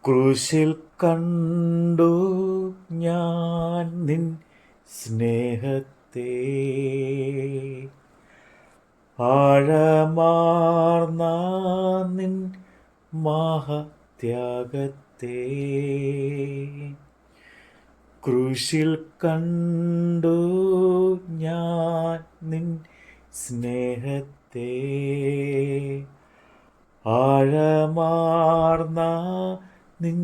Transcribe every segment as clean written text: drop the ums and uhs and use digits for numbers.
ക്രൂശിൽ കണ്ടു ഞാൻ നിൻ സ്നേഹത്തെ, ആഴമാർന്ന നിൻ മഹത്യാഗത്തെ. ക്രൂശിൽ കണ്ടു ഞാൻ നിൻ സ്നേഹത്തെ, ആഴമാർന്ന നിൻ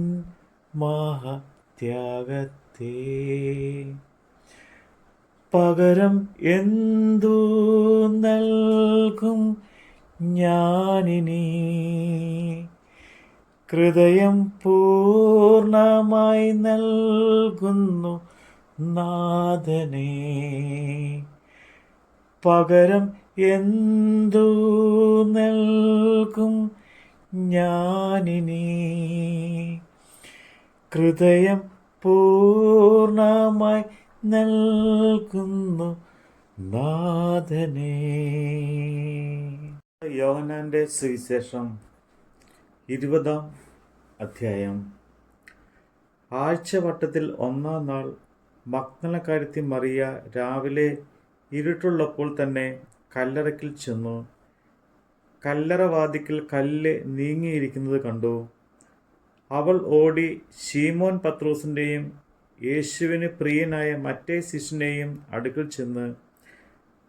മഹത്യാഗത്തെ. പകരം എന്തു നൽകും ഞാനിനി, ഹൃദയം പൂർണ്ണമായി നൽകുന്നു നാഥനേ. പകരം എന്തു നൽകും ഞാനിനി, ഹൃദയം പൂർണ്ണമായി നൽകുന്നു നാഥനേ. യോഹന്നാന്റെ സുവിശേഷം 20-ാം അധ്യായം. ആഴ്ചവട്ടത്തിൽ 1-ാം നാൾ മഗ്ദലക്കാരത്തി മറിയ രാവിലെ ഇരുട്ടുള്ളപ്പോൾ തന്നെ കല്ലറയ്ക്കൽ ചെന്നു. കല്ലറവാതിക്കൽ കല്ല് നീങ്ങിയിരിക്കുന്നത് കണ്ടു. അവൾ ഓടി ശീമോൻ പത്രോസിൻ്റെയും യേശുവിന് പ്രിയനായ മറ്റേ ശിഷ്യൻ്റെയും അടുക്കൽ ചെന്ന്,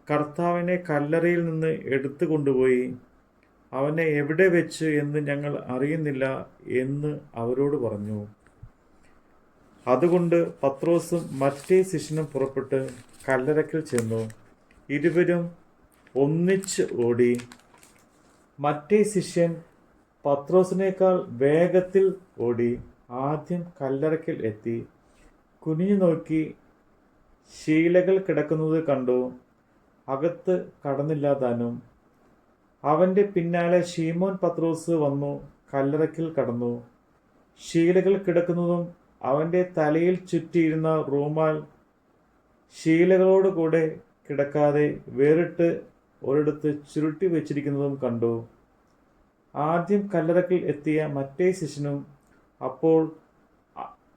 കർത്താവിനെ കല്ലറയിൽ നിന്ന് എടുത്തു കൊണ്ടുപോയി, അവനെ എവിടെ വെച്ച് എന്ന് ഞങ്ങൾ അറിയുന്നില്ല എന്ന് അവരോട് പറഞ്ഞു. അതുകൊണ്ട് പത്രോസും മറ്റേ ശിഷ്യനും പുറപ്പെട്ട് കല്ലറയ്ക്കൽ ചെന്നു. ഇരുവരും ഒന്നിച്ച് ഓടി. മറ്റേ ശിഷ്യൻ പത്രോസിനേക്കാൾ വേഗത്തിൽ ഓടി ആദ്യം കല്ലറയ്ക്കൽ എത്തി. കുനിഞ്ഞു നോക്കി ശീലകൾ കിടക്കുന്നത് കണ്ടു. അകത്ത് കടന്നില്ല താനും. അവൻ്റെ പിന്നാലെ ശീമോൻ പത്രോസ് വന്നു കല്ലറയ്ക്കൽ കടന്നു. ശീലകൾ കിടക്കുന്നതും അവൻ്റെ തലയിൽ ചുറ്റിയിരുന്ന റൂമാൽ ശീലകളോട് കൂടെ കിടക്കാതെ വേറിട്ട് ഒരിടത്ത് ചുരുട്ടി വെച്ചിരിക്കുന്നതും കണ്ടു. ആദ്യം കല്ലറയ്ക്കൽ എത്തിയ മറ്റേ ശിഷ്യനും അപ്പോൾ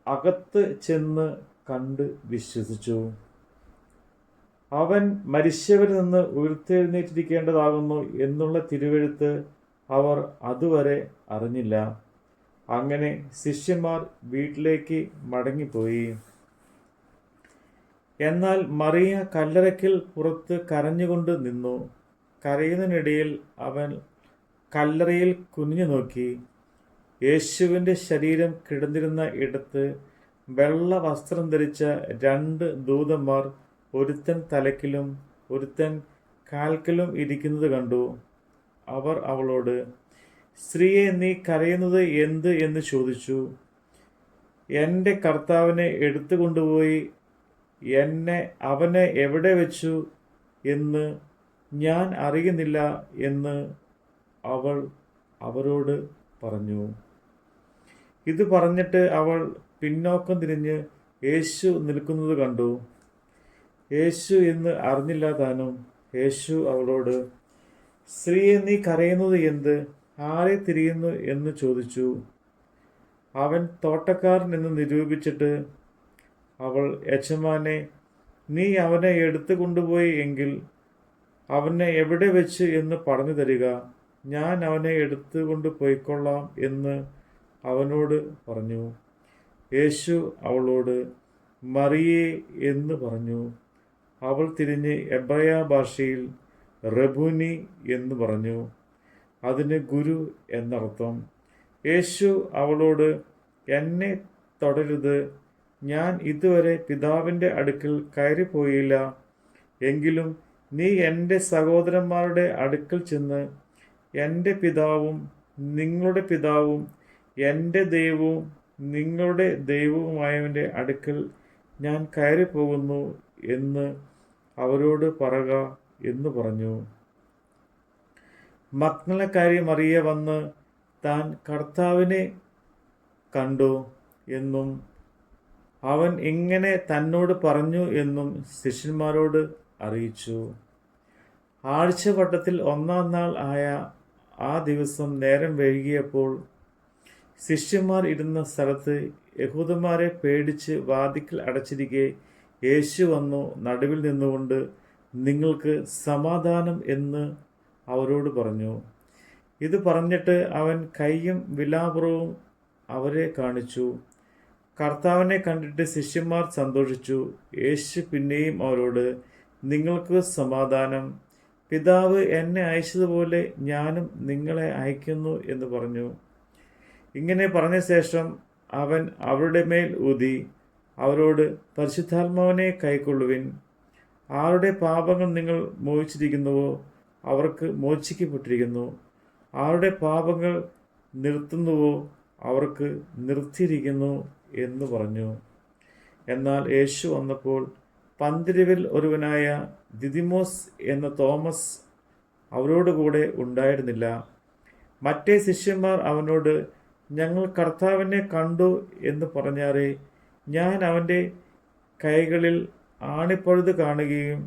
അകത്ത് ചെന്ന് കണ്ട് വിശ്വസിച്ചു. അവൻ മരിച്ചവരിൽ നിന്ന് ഉയർത്തെഴുന്നേറ്റിരിക്കേണ്ടതാകുന്നു എന്നുള്ള തിരുവെഴുത്ത് അവർ അതുവരെ അറിഞ്ഞില്ല. അങ്ങനെ ശിഷ്യന്മാർ വീട്ടിലേക്ക് മടങ്ങിപ്പോയി. എന്നാൽ മറിയ കല്ലറയ്ക്കൽ പുറത്ത് കരഞ്ഞുകൊണ്ട് നിന്നു. കരയുന്നതിനിടയിൽ അവൻ കല്ലറയിൽ കുനിഞ്ഞു നോക്കി. യേശുവിൻ്റെ ശരീരം കിടന്നിരുന്ന ഇടത്ത് വെള്ള വസ്ത്രം ധരിച്ച 2 ദൂതന്മാർ, ഒരുത്തൻ തലക്കിലും ഒരുത്തൻ കാൽക്കലും ഇരിക്കുന്നത് കണ്ടു. അവർ അവളോട്, സ്ത്രീയെ, നീ കരയുന്നത് എന്ത് എന്ന് ചോദിച്ചു. എൻ്റെ കർത്താവിനെ എടുത്തു കൊണ്ടുപോയി അവനെ എവിടെ വെച്ചു എന്ന് ഞാൻ അറിയുന്നില്ല എന്ന് അവൾ അവരോട് പറഞ്ഞു. ഇത് പറഞ്ഞിട്ട് അവൾ പിന്നോക്കം തിരിഞ്ഞ് യേശു നിൽക്കുന്നത് കണ്ടു. യേശു എന്ന് അറിഞ്ഞില്ല താനും. യേശു അവളോട്, സ്ത്രീയെ, നീ കരയുന്നത് എന്ത്? ആരെ തിരിയുന്നു എന്ന് ചോദിച്ചു. അവൻ തോട്ടക്കാരൻ എന്ന് നിരൂപിച്ചിട്ട് അവൾ, യജമാനെ, നീ അവനെ എടുത്തു കൊണ്ടുപോയി എങ്കിൽ അവനെ എവിടെ വെച്ച് എന്ന് പറഞ്ഞു തരിക, ഞാൻ അവനെ എടുത്തു കൊണ്ട് പോയിക്കൊള്ളാം എന്ന് അവനോട് പറഞ്ഞു. യേശു അവളോട്, മറിയേ എന്ന് പറഞ്ഞു. അവൾ തിരിഞ്ഞ് എബ്രായ ഭാഷയിൽ റബൂനി എന്ന് പറഞ്ഞു. അതിന് ഗുരു എന്നർത്ഥം. യേശു അവളോട്, എന്നെ തൊടരുത്, ഞാൻ ഇതുവരെ പിതാവിൻ്റെ അടുക്കൽ കയറിപ്പോയില്ല. എങ്കിലും നീ എൻ്റെ സഹോദരന്മാരുടെ അടുക്കൽ ചെന്ന്, എൻ്റെ പിതാവും നിങ്ങളുടെ പിതാവും എൻ്റെ ദൈവവും നിങ്ങളുടെ ദൈവവുമായവൻ്റെ അടുക്കൽ ഞാൻ കയറിപ്പോകുന്നു എന്ന് അവരോട് പറക എന്ന് പറഞ്ഞു. മഗ്ദലക്കാരി മറിയ വന്ന് താൻ കർത്താവിനെ കണ്ടു എന്നും അവൻ ഇങ്ങനെ തന്നോട് പറഞ്ഞു എന്നും ശിഷ്യന്മാരോട് അറിയിച്ചു. ആഴ്ചവട്ടത്തിൽ 1-ാം നാൾ ആയ ആ ദിവസം നേരം വൈകിയപ്പോൾ ശിഷ്യന്മാർ ഇരുന്ന സ്ഥലത്ത് യഹൂദന്മാരെ പേടിച്ച് വാതിൽക്കൽ അടച്ചിരിക്കെ യേശു വന്നു നടുവിൽ നിന്നുകൊണ്ട് നിങ്ങൾക്ക് സമാധാനം എന്ന് അവരോട് പറഞ്ഞു. ഇത് പറഞ്ഞിട്ട് അവൻ കൈയും വിലാപുറവും അവരെ കാണിച്ചു. കർത്താവിനെ കണ്ടിട്ട് ശിഷ്യന്മാർ സന്തോഷിച്ചു. യേശു പിന്നെയും അവരോട് നിങ്ങൾക്ക് സമാധാനം, പിതാവ് എന്നെ അയച്ചതുപോലെ ഞാനും നിങ്ങളെ അയക്കുന്നു എന്ന് പറഞ്ഞു. ഇങ്ങനെ പറഞ്ഞ ശേഷം അവൻ അവരുടെ മേൽ ഊതി അവരോട് പരിശുദ്ധാത്മാവിനെ കൈക്കൊള്ളുവിൻ. ആരുടെ പാപങ്ങൾ നിങ്ങൾ മോചിച്ചിരിക്കുന്നുവോ അവർക്ക് മോചിക്കപ്പെട്ടിരിക്കുന്നു, ആരുടെ പാപങ്ങൾ നിർത്തുന്നുവോ അവർക്ക് നിർത്തിയിരിക്കുന്നു എന്ന് പറഞ്ഞു. എന്നാൽ യേശു വന്നപ്പോൾ പന്തിരുവിൽ ഒരുവനായ ദിദിമോസ് എന്ന തോമസ് അവരോടുകൂടെ ഉണ്ടായിരുന്നില്ല. മറ്റേ ശിഷ്യന്മാർ അവനോട് ഞങ്ങൾ കർത്താവിനെ കണ്ടു എന്ന് പറഞ്ഞാറേ, ഞാൻ അവൻ്റെ കൈകളിൽ ആണിപ്പഴുത് കാണുകയും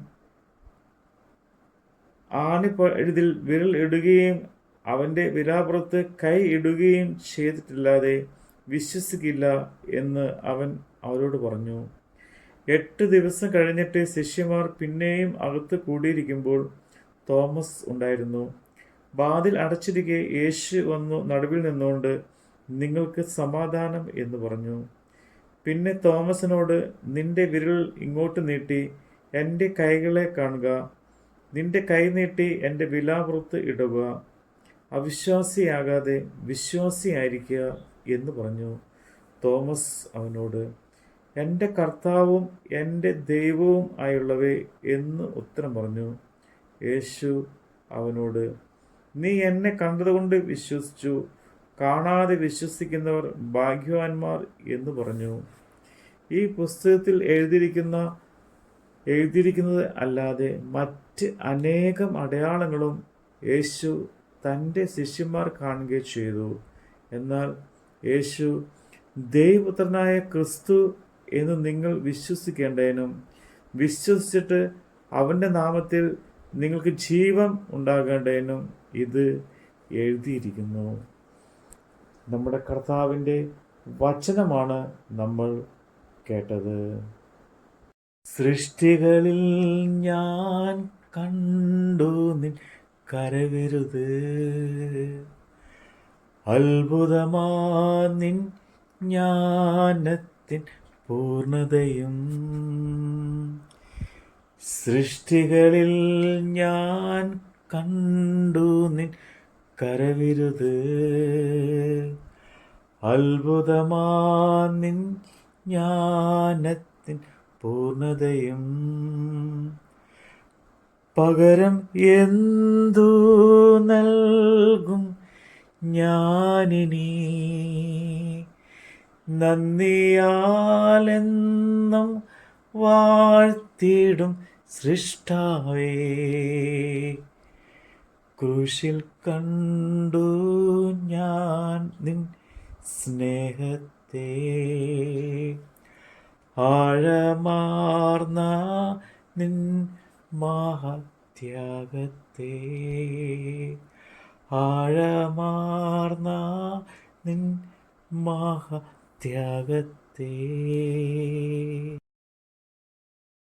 ആണിപ്പഴുതിൽ വിരൽ ഇടുകയും അവൻ്റെ വിലാപ്പുറത്ത് കൈ ഇടുകയും ചെയ്തിട്ടില്ലാതെ വിശ്വസിക്കില്ല എന്ന് അവൻ അവരോട് പറഞ്ഞു. 8 ദിവസം കഴിഞ്ഞിട്ട് ശിഷ്യന്മാർ പിന്നെയും അകത്ത് കൂടിയിരിക്കുമ്പോൾ തോമസ് ഉണ്ടായിരുന്നു. വാതിൽ അടച്ചിരിക്കെ യേശു വന്നു നടുവിൽ നിന്നുകൊണ്ട് നിങ്ങൾക്ക് സമാധാനം എന്ന് പറഞ്ഞു. പിന്നെ തോമസിനോട് നിന്റെ വിരൽ ഇങ്ങോട്ട് നീട്ടി എൻ്റെ കൈകളെ കാണുക, നിന്റെ കൈ നീട്ടി എൻ്റെ വിലാപ്പുറത്ത് ഇടുക, അവിശ്വാസിയാകാതെ വിശ്വാസിയായിരിക്കുക എന്ന് പറഞ്ഞു. തോമസ് അവനോട് എൻ്റെ കർത്താവും എൻ്റെ ദൈവവും ആയുള്ളവേ എന്ന് ഉത്തരം പറഞ്ഞു. യേശു അവനോട് നീ എന്നെ കണ്ടതുകൊണ്ട് വിശ്വസിച്ചു, കാണാതെ വിശ്വസിക്കുന്നവർ ഭാഗ്യവാന്മാർ എന്ന് പറഞ്ഞു. ഈ പുസ്തകത്തിൽ എഴുതിയിരിക്കുന്നത് അല്ലാതെ മറ്റ് അനേകം അടയാളങ്ങളും യേശു തൻ്റെ ശിഷ്യന്മാർ കാണുകയും ചെയ്തു. എന്നാൽ യേശു ദൈവപുത്രനായ ക്രിസ്തു എന്ന് നിങ്ങൾ വിശ്വസിക്കേണ്ടതിനും വിശ്വസിച്ചിട്ട് അവൻ്റെ നാമത്തിൽ നിങ്ങൾക്ക് ജീവൻ ഉണ്ടാകേണ്ടതിനും ഇത് എഴുതിയിരിക്കുന്നു. നമ്മുടെ കർത്താവിൻ്റെ വചനമാണ് നമ്മൾ കേട്ടത്. സൃഷ്ടികളിൽ ഞാൻ കണ്ടു നിൻ കരവിരുത്, അത്ഭുതമാ നിൻ ജ്ഞാനത്തിൻ പൂർണ്ണതയും. സൃഷ്ടികളിൽ ഞാൻ കണ്ടു നിൻ കരവിരുത്, അത്ഭുതമാ നിൻ ജ്ഞാനത്തിൻ പൂർണ്ണതയും. പകരം എന്തു നൽകും ഞാനിനി, നന്ദിയാലെന്നും വാഴ്ത്തിടും സൃഷ്ടാവേ. ക്രൂശിൽ കണ്ടു ഞാൻ നിൻ സ്നേഹത്തെ, ആഴമാർന്ന നിൻ മഹത്യാഗത്തെ, ആഴമാർന്ന നിൻ മഹത്യാഗത്തെ.